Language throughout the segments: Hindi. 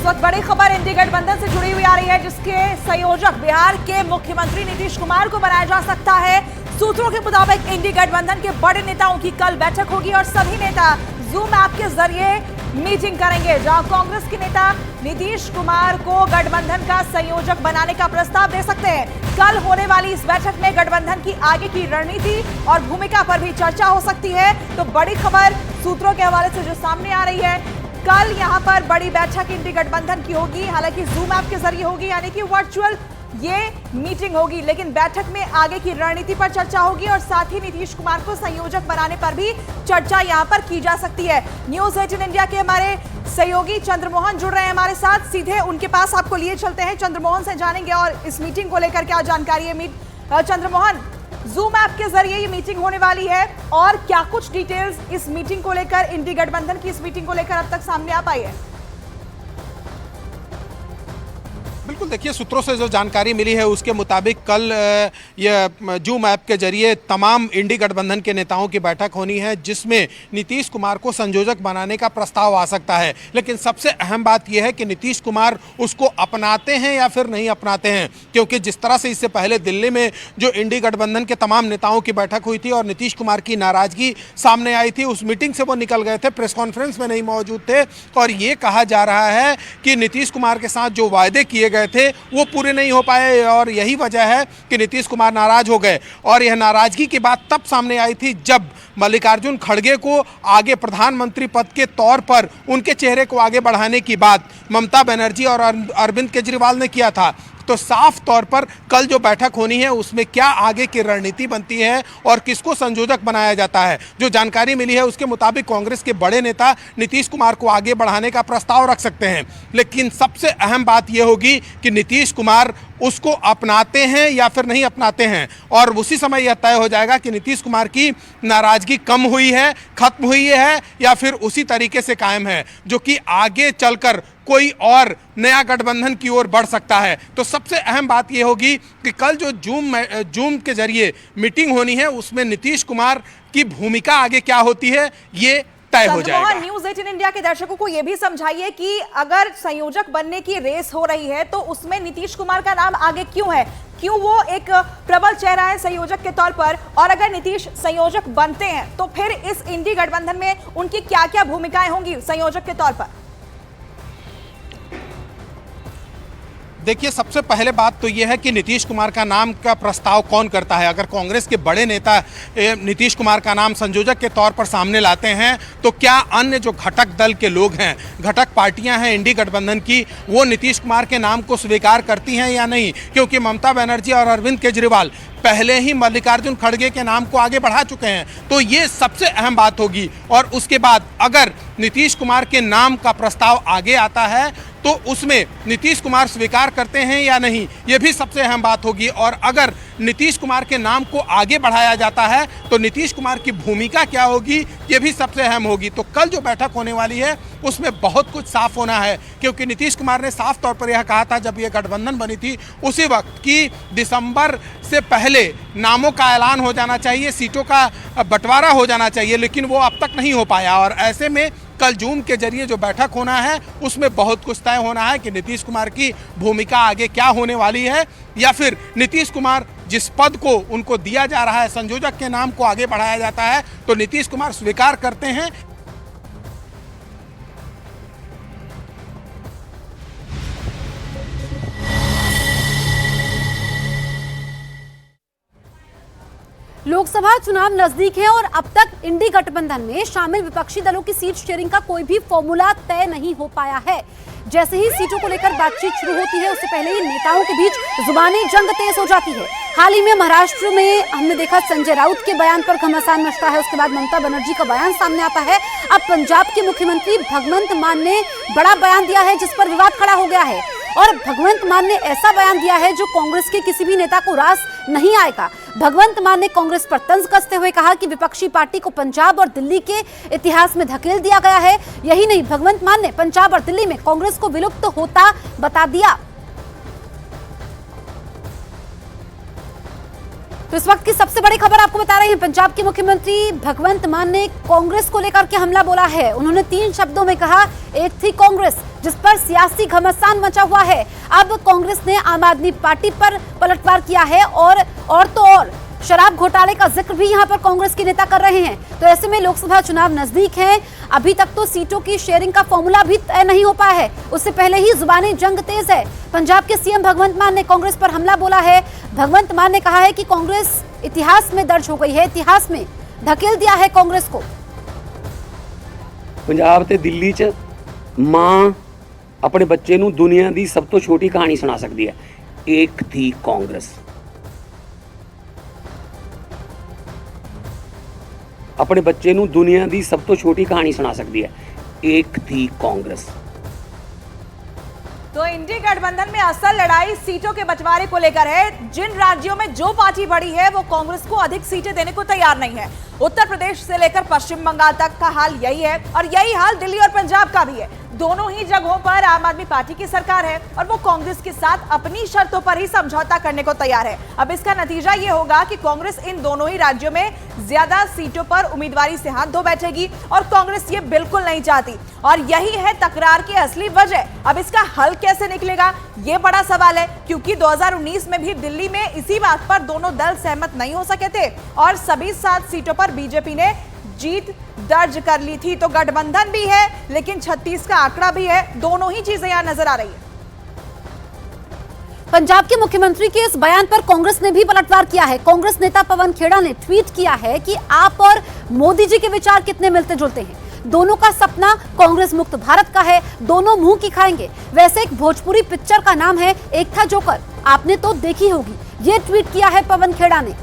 वक्त बड़ी खबर इंडी गठबंधन से जुड़ी हुई आ रही है, जिसके संयोजक बिहार के मुख्यमंत्री नीतीश कुमार को बनाया जा सकता है। सूत्रों के मुताबिक इंडी गठबंधन के बड़े नेताओं की कल बैठक होगी और सभी नेता जूम ऐप के जरिए मीटिंग करेंगे, जहां कांग्रेस के नेता नीतीश कुमार को गठबंधन का संयोजक बनाने का प्रस्ताव दे सकते हैं। कल होने वाली इस बैठक में गठबंधन की आगे की रणनीति और भूमिका पर भी चर्चा हो सकती है। तो बड़ी खबर सूत्रों के हवाले से जो सामने आ रही है, कल यहां पर बड़ी बैठक इंडी गठबंधन की होगी, हालांकि जूम ऐप के जरिए होगी, यानी कि वर्चुअल ये मीटिंग होगी, लेकिन बैठक में आगे की रणनीति पर चर्चा होगी और साथ ही नीतीश कुमार को संयोजक बनाने पर भी चर्चा यहां पर की जा सकती है। न्यूज़ 18 इंडिया के हमारे सहयोगी चंद्रमोहन जुड़ रहे हैं हमारे साथ, सीधे उनके पास आपको लिए चलते हैं। चंद्रमोहन से जानेंगे और इस मीटिंग को लेकर क्या जानकारी है। चंद्रमोहन, जूम ऐप के जरिए ये मीटिंग होने वाली है और क्या कुछ डिटेल्स इस मीटिंग को लेकर, इंडी गठबंधन की इस मीटिंग को लेकर अब तक सामने आ पाई है? बिल्कुल, देखिए, सूत्रों से जो जानकारी मिली है उसके मुताबिक कल यह जूम ऐप के जरिए तमाम इंडी गठबंधन के नेताओं की बैठक होनी है, जिसमें नीतीश कुमार को संयोजक बनाने का प्रस्ताव आ सकता है। लेकिन सबसे अहम बात यह है कि नीतीश कुमार उसको अपनाते हैं या फिर नहीं अपनाते हैं, क्योंकि जिस तरह से इससे पहले दिल्ली में जो इंडी गठबंधन के तमाम नेताओं की बैठक हुई थी और नीतीश कुमार की नाराजगी सामने आई थी, उस मीटिंग से वो निकल गए थे, प्रेस कॉन्फ्रेंस में नहीं मौजूद थे और ये कहा जा रहा है कि नीतीश कुमार के साथ जो वायदे किए गए थे वो पूरे नहीं हो पाए और यही वजह है कि नीतीश कुमार नाराज हो गए। और यह नाराजगी की बात तब सामने आई थी जब मल्लिकार्जुन खड़गे को आगे प्रधानमंत्री पद के तौर पर उनके चेहरे को आगे बढ़ाने की बात ममता बनर्जी और अरविंद केजरीवाल ने किया था। तो साफ तौर पर कल जो बैठक होनी है उसमें क्या आगे की रणनीति बनती है और किसको संयोजक बनाया जाता है। जो जानकारी मिली है उसके मुताबिक कांग्रेस के बड़े नेता नीतीश कुमार को आगे बढ़ाने का प्रस्ताव रख सकते हैं, लेकिन सबसे अहम बात यह होगी कि नीतीश कुमार उसको अपनाते हैं या फिर नहीं अपनाते हैं, और उसी समय यह तय हो जाएगा कि नीतीश कुमार की नाराजगी कम हुई है, खत्म हुई है या फिर उसी तरीके से कायम है, जो कि आगे चलकर कोई और नया गठबंधन की ओर बढ़ सकता है। तो सबसे अहम बात यह होगी कि कल जो जूम के जरिए मीटिंग होनी है उसमें नीतीश कुमार की भूमिका आगे क्या होती है ये तय हो जाएगा। न्यूज़ 18 इंडिया के दर्शकों को यह भी समझाइए कि अगर संयोजक बनने की रेस हो रही है तो उसमें नीतीश कुमार का नाम आगे क्यों है, क्यों वो एक प्रबल चेहरा है संयोजक के तौर पर, और अगर नीतीश संयोजक बनते हैं तो फिर इस इंडी गठबंधन में उनकी क्या क्या भूमिकाएं होंगी संयोजक के तौर पर? देखिए, सबसे पहले बात तो यह है कि नीतीश कुमार का नाम का प्रस्ताव कौन करता है। अगर कांग्रेस के बड़े नेता नीतीश कुमार का नाम संयोजक के तौर पर सामने लाते हैं तो क्या अन्य जो घटक दल के लोग हैं, घटक पार्टियां हैं इंडी गठबंधन की, वो नीतीश कुमार के नाम को स्वीकार करती हैं या नहीं? क्योंकि ममता बनर्जी और अरविंद केजरीवाल पहले ही मल्लिकार्जुन खड़गे के नाम को आगे बढ़ा चुके हैं, तो ये सबसे अहम बात होगी। और उसके बाद अगर नीतीश कुमार के नाम का प्रस्ताव आगे आता है तो उसमें नीतीश कुमार स्वीकार करते हैं या नहीं, ये भी सबसे अहम बात होगी। और अगर नीतीश कुमार के नाम को आगे बढ़ाया जाता है तो नीतीश कुमार की भूमिका क्या होगी, ये भी सबसे अहम होगी। तो कल जो बैठक होने वाली है उसमें बहुत कुछ साफ होना है, क्योंकि नीतीश कुमार ने साफ तौर पर यह कहा था जब यह गठबंधन बनी थी उसी वक्त कि दिसंबर से पहले नामों का ऐलान हो जाना चाहिए, सीटों का बंटवारा हो जाना चाहिए, लेकिन वो अब तक नहीं हो पाया। और ऐसे में कल जूम के जरिए जो बैठक होना है उसमें बहुत कुछ तय होना है कि नीतीश कुमार की भूमिका आगे क्या होने वाली है, या फिर नीतीश कुमार जिस पद को उनको दिया जा रहा है, संयोजक के नाम को आगे बढ़ाया जाता है, तो नीतीश कुमार स्वीकार करते हैं। लोकसभा चुनाव नजदीक है और अब तक इंडी गठबंधन में शामिल विपक्षी दलों की सीट शेयरिंग का कोई भी फॉर्मूला तय नहीं हो पाया है। जैसे ही सीटों को लेकर बातचीत शुरू होती है उससे पहले ही नेताओं के बीच जुबानी जंग तेज हो जाती है। हाल ही में महाराष्ट्र में हमने देखा संजय राउत के बयान पर घमासान मचता है, उसके बाद ममता बनर्जी का बयान सामने आता है। अब पंजाब के मुख्यमंत्री भगवंत मान ने बड़ा बयान दिया है जिस पर विवाद खड़ा हो गया है, और भगवंत मान ने ऐसा बयान दिया है जो कांग्रेस के किसी भी नेता को रास नहीं आएगा। भगवंत मान ने कांग्रेस पर तंज कसते हुए कहा कि विपक्षी पार्टी को पंजाब और दिल्ली के इतिहास में धकेल दिया गया है। यही नहीं, भगवंत मान ने पंजाब और दिल्ली में कांग्रेस को विलुप्त होता बता दिया। तो इस वक्त की सबसे बड़ी खबर आपको बता रहे हैं, पंजाब के मुख्यमंत्री भगवंत मान ने कांग्रेस को लेकर के हमला बोला है। उन्होंने 3 शब्दों में कहा, एक थी कांग्रेस, जिस पर सियासी घमासान मचा हुआ है। अब कांग्रेस ने आम आदमी पार्टी पर पलटवार किया है और तो और शराब घोटाले का जिक्र भी यहां पर कांग्रेस के नेता कर रहे हैं। तो ऐसे में लोकसभा चुनाव नजदीक है, अभी तक तो सीटों की शेयरिंग का फॉर्मूला भी तय नहीं हो पाया है, उससे पहले ही जुबानी जंग तेज है। पंजाब के सीएम भगवंत मान ने कांग्रेस पर हमला बोला है। भगवंत मान ने कहा है कि कांग्रेस इतिहास में दर्ज हो गई है, इतिहास में धकेल दिया है कांग्रेस को। पंजाब ते दिल्ली च मां अपने बच्चे नूं दुनिया की सब तो छोटी कहानी सुना सकती है, एक थी कांग्रेस। अपने बच्चे नूं दुनिया की सब तो छोटी कहानी सुना सकती है, एक थी कांग्रेस। तो इंडी गठबंधन में असल लड़ाई सीटों के बंटवारे को लेकर है। जिन राज्यों में जो पार्टी बड़ी है वो कांग्रेस को अधिक सीटें देने को तैयार नहीं है। उत्तर प्रदेश से लेकर पश्चिम बंगाल तक का हाल यही है और यही हाल दिल्ली और पंजाब का भी है। दोनों ही जगहों पर आम आदमी पार्टी की सरकार है और वो कांग्रेस के साथ अपनी शर्तों पर ही समझौता करने को तैयार है। अब इसका नतीजा ये होगा कि कांग्रेस इन दोनों ही राज्यों में ज्यादा सीटों पर उम्मीदवारी से हाथ धो बैठेगी और कांग्रेस ये बिल्कुल नहीं चाहती और यही है तकरार की असली वजह। अब इसका हल कैसे निकलेगा ये बड़ा सवाल है, क्योंकि 2019 में भी दिल्ली में इसी बात पर दोनों दल सहमत नहीं हो सके थे और सभी 7 सीटों पर बीजेपी ने जीत दर्ज कर ली थी। तो गठबंधन भी है लेकिन 36 का आंकड़ा भी है, दोनों ही चीजें यहां नजर आ रही है। पंजाब के मुख्यमंत्री के इस बयान पर कांग्रेस ने भी पलटवार किया है। कांग्रेस नेता पवन खेड़ा ने ट्वीट किया है कि आप और मोदी जी के विचार कितने मिलते जुलते हैं, दोनों का सपना कांग्रेस मुक्त भारत का है, दोनों मुंह की खाएंगे। वैसे एक भोजपुरी पिक्चर का नाम है एक था जोकर, आपने तो देखी होगी, ये ट्वीट किया है पवन खेड़ा ने।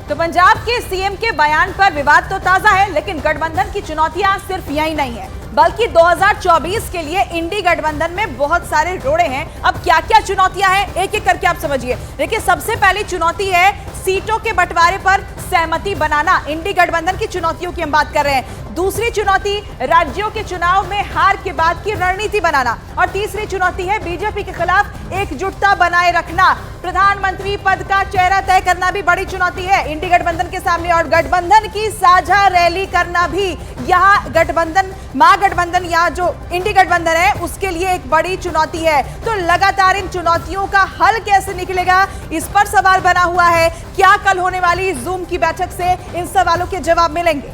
तो पंजाब के सीएम के बयान पर विवाद तो ताजा है, लेकिन गठबंधन की चुनौतियां सिर्फ यही नहीं है, बल्कि 2024 के लिए इंडी गठबंधन में बहुत सारे रोड़े हैं। अब क्या क्या चुनौतियां हैं एक एक करके आप समझिए। देखिए, सबसे पहली चुनौती है सीटों के बंटवारे पर सहमति बनाना। इंडी गठबंधन की चुनौतियों की हम बात कर रहे हैं। दूसरी चुनौती राज्यों के चुनाव में हार के बाद की रणनीति बनाना और तीसरी चुनौती है बीजेपी के खिलाफ एकजुटता बनाए रखना। प्रधानमंत्री पद का चेहरा तय करना भी बड़ी चुनौती है इंडी गठबंधन के सामने और गठबंधन की साझा रैली करना भी यहाँ गठबंधन महागठबंधन यहाँ जो इंडी गठबंधन है उसके लिए एक बड़ी चुनौती है। तो लगातार इन चुनौतियों का हल कैसे निकलेगा इस पर सवाल बना हुआ है। क्या कल होने वाली जूम की बैठक से इन सवालों के जवाब मिलेंगे?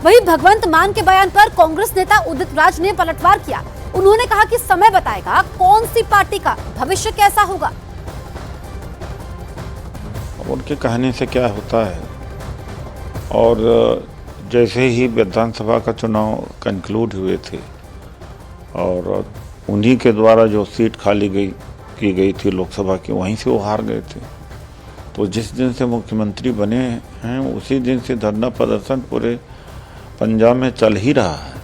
वहीं भगवंत मान के बयान पर कांग्रेस नेता उदित राज ने पलटवार किया। उन्होंने कहा कि समय बताएगा कौन सी पार्टी का भविष्य कैसा होगा। उनके कहने से क्या होता है, और जैसे ही विधानसभा का चुनाव कंक्लूड हुए थे और उन्हीं के द्वारा जो सीट खाली की गई थी लोकसभा की, वहीं से वो हार गए थे। तो जिस दिन से मुख्यमंत्री बने हैं उसी दिन से धरना प्रदर्शन पूरे पंजाब में चल ही रहा है।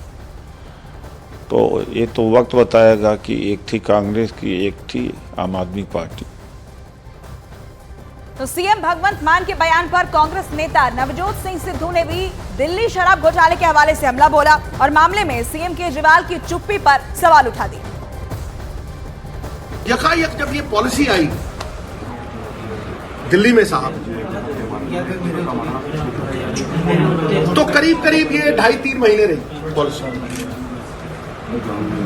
तो ये तो वक्त बताएगा कि एक थी कांग्रेस की, एक थी आम आदमी पार्टी। तो सीएम भगवंत मान के बयान पर कांग्रेस नेता नवजोत सिंह सिद्धू ने भी दिल्ली शराब घोटाले के हवाले से हमला बोला और मामले में सीएम केजरीवाल की चुप्पी पर सवाल उठा दिए। यकायक जब ये पॉलिसी आई दिल्ली में साहब, तो करीब करीब ये 2.5-3 महीने रही पॉलिसी।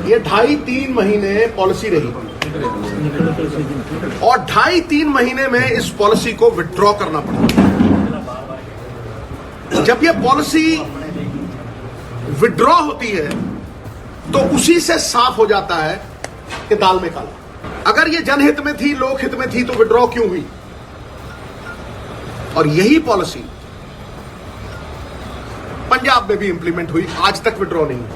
ये 2.5-3 महीने पॉलिसी रही और 2.5-3 महीने में इस पॉलिसी को विथड्रॉ करना पड़ा। जब ये पॉलिसी विथड्रॉ होती है तो उसी से साफ हो जाता है कि दाल में काला। अगर ये जनहित में थी, लोकहित में थी, तो विथड्रॉ क्यों हुई? और यही पॉलिसी पंजाब में भी इंप्लीमेंट हुई, आज तक विथड्रॉ नहीं हुई।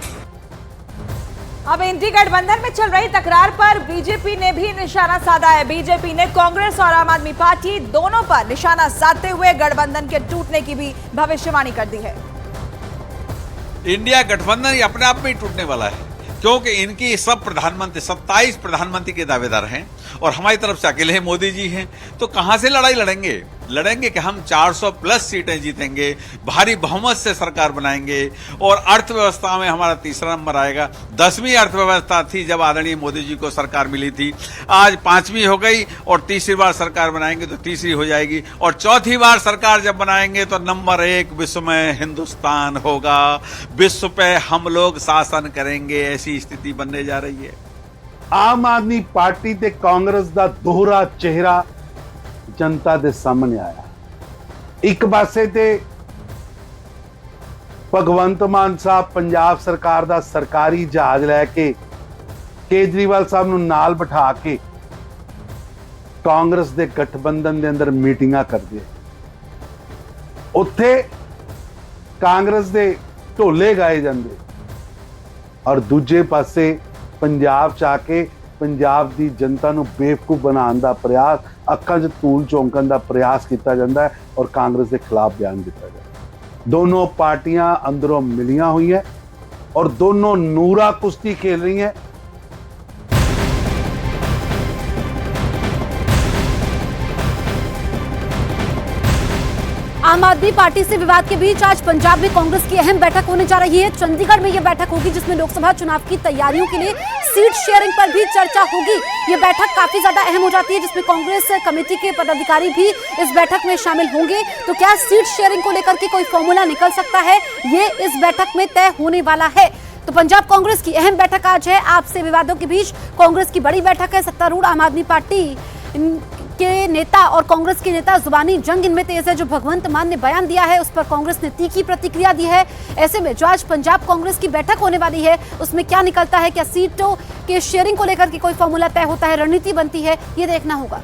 अब इंडी गठबंधन में चल रही तकरार पर बीजेपी ने भी निशाना साधा है। बीजेपी ने कांग्रेस और आम आदमी पार्टी दोनों पर निशाना साधते हुए गठबंधन के टूटने की भी भविष्यवाणी कर दी है। इंडिया गठबंधन अपने आप में ही टूटने वाला है, क्योंकि इनकी सब प्रधानमंत्री 27 प्रधानमंत्री के दावेदार हैं और हमारी तरफ से अकेले मोदी जी हैं। तो कहां से लड़ाई लड़ेंगे? लड़ेंगे कि हम 400 प्लस सीटें जीतेंगे, भारी बहुमत से सरकार बनाएंगे और अर्थव्यवस्था में हमारा तीसरा नंबर आएगा। 10वीं अर्थव्यवस्था थी जब आदरणीय मोदी जी को सरकार मिली थी, आज 5वीं हो गई और तीसरी बार सरकार बनाएंगे तो तीसरी हो जाएगी और चौथी बार सरकार जब बनाएंगे तो नंबर 1 विश्व में हिंदुस्तान होगा, विश्व पे हम लोग शासन करेंगे, ऐसी स्थिति बनने जा रही है। आम आदमी पार्टी ते कांग्रेस ਦਾ ਦੋਹਰਾ ਚਿਹਰਾ ਜਨਤਾ ਦੇ ਸਾਹਮਣੇ ਆਇਆ। ਇੱਕ ਪਾਸੇ ਤੇ ਭਗਵੰਤ ਮਾਨ ਸਾਹਿਬ ਪੰਜਾਬ ਸਰਕਾਰ ਦਾ ਸਰਕਾਰੀ ਜਹਾਜ਼ ਲੈ ਕੇ ਕੇਜਰੀਵਾਲ ਸਾਹਿਬ ਨੂੰ ਨਾਲ ਬਿਠਾ ਕੇ ਕਾਂਗਰਸ ਦੇ ਗਠਬੰਧਨ ਦੇ ਅੰਦਰ ਮੀਟਿੰਗਾਂ ਕਰਦੇ ਉੱਥੇ ਕਾਂਗਰਸ ਦੇ ਢੋਲੇ ਗਾਏ ਜਾਂਦੇ ਔਰ ਦੂਜੇ ਪਾਸੇ ਪੰਜਾਬ ਚ ਆ ਕੇ ਪੰਜਾਬ ਦੀ ਜਨਤਾ ਨੂੰ ਬੇਵਕੂਫ ਬਣਾਉਣ ਦਾ ਪ੍ਰयास, ਅੱਖਾਂ 'ਚ ਧੂਲ ਝੋਂਕਣ ਦਾ ਪ੍ਰयास ਕੀਤਾ ਜਾਂਦਾ ਹੈ ਔਰ ਕਾਂਗਰਸ ਦੇ ਖਿਲਾਫ ਬਿਆਨ ਦਿੱਤਾ ਜਾਂਦਾ। ਦੋਨੋਂ ਪਾਰਟੀਆਂ ਅੰਦਰੋਂ ਮਿਲੀਆਂ ਹੋਈਆਂ ਔਰ ਦੋਨੋਂ ਨੂਰਾ ਕੁਸ਼ਤੀ ਖੇਲ ਰਹੀਆਂ। आम आदमी पार्टी से विवाद के बीच आज पंजाब में कांग्रेस की अहम बैठक होने जा रही है। चंडीगढ़ में यह बैठक होगी जिसमें लोकसभा चुनाव की तैयारियों के लिए सीट शेयरिंग पर भी चर्चा होगी। यह बैठक काफी ज्यादा अहम हो जाती है जिसमें कांग्रेस कमेटी के पदाधिकारी भी इस बैठक में शामिल होंगे। तो क्या सीट शेयरिंग को लेकर के कोई फॉर्मूला निकल सकता है, ये इस बैठक में तय होने वाला है। तो पंजाब कांग्रेस की अहम बैठक आज है। आपसे विवादों के बीच कांग्रेस की बड़ी बैठक है। सत्तारूढ़ आम आदमी पार्टी के नेता और कांग्रेस के नेता जुबानी जंग इनमें तेज है। जो भगवंत मान ने बयान दिया है उस पर कांग्रेस ने तीखी प्रतिक्रिया दी है। ऐसे में जो आज पंजाब कांग्रेस की बैठक होने वाली है उसमें क्या निकलता है, क्या सीटों के शेयरिंग को लेकर के कोई फॉर्मूला तय होता है, रणनीति बनती है, ये देखना होगा।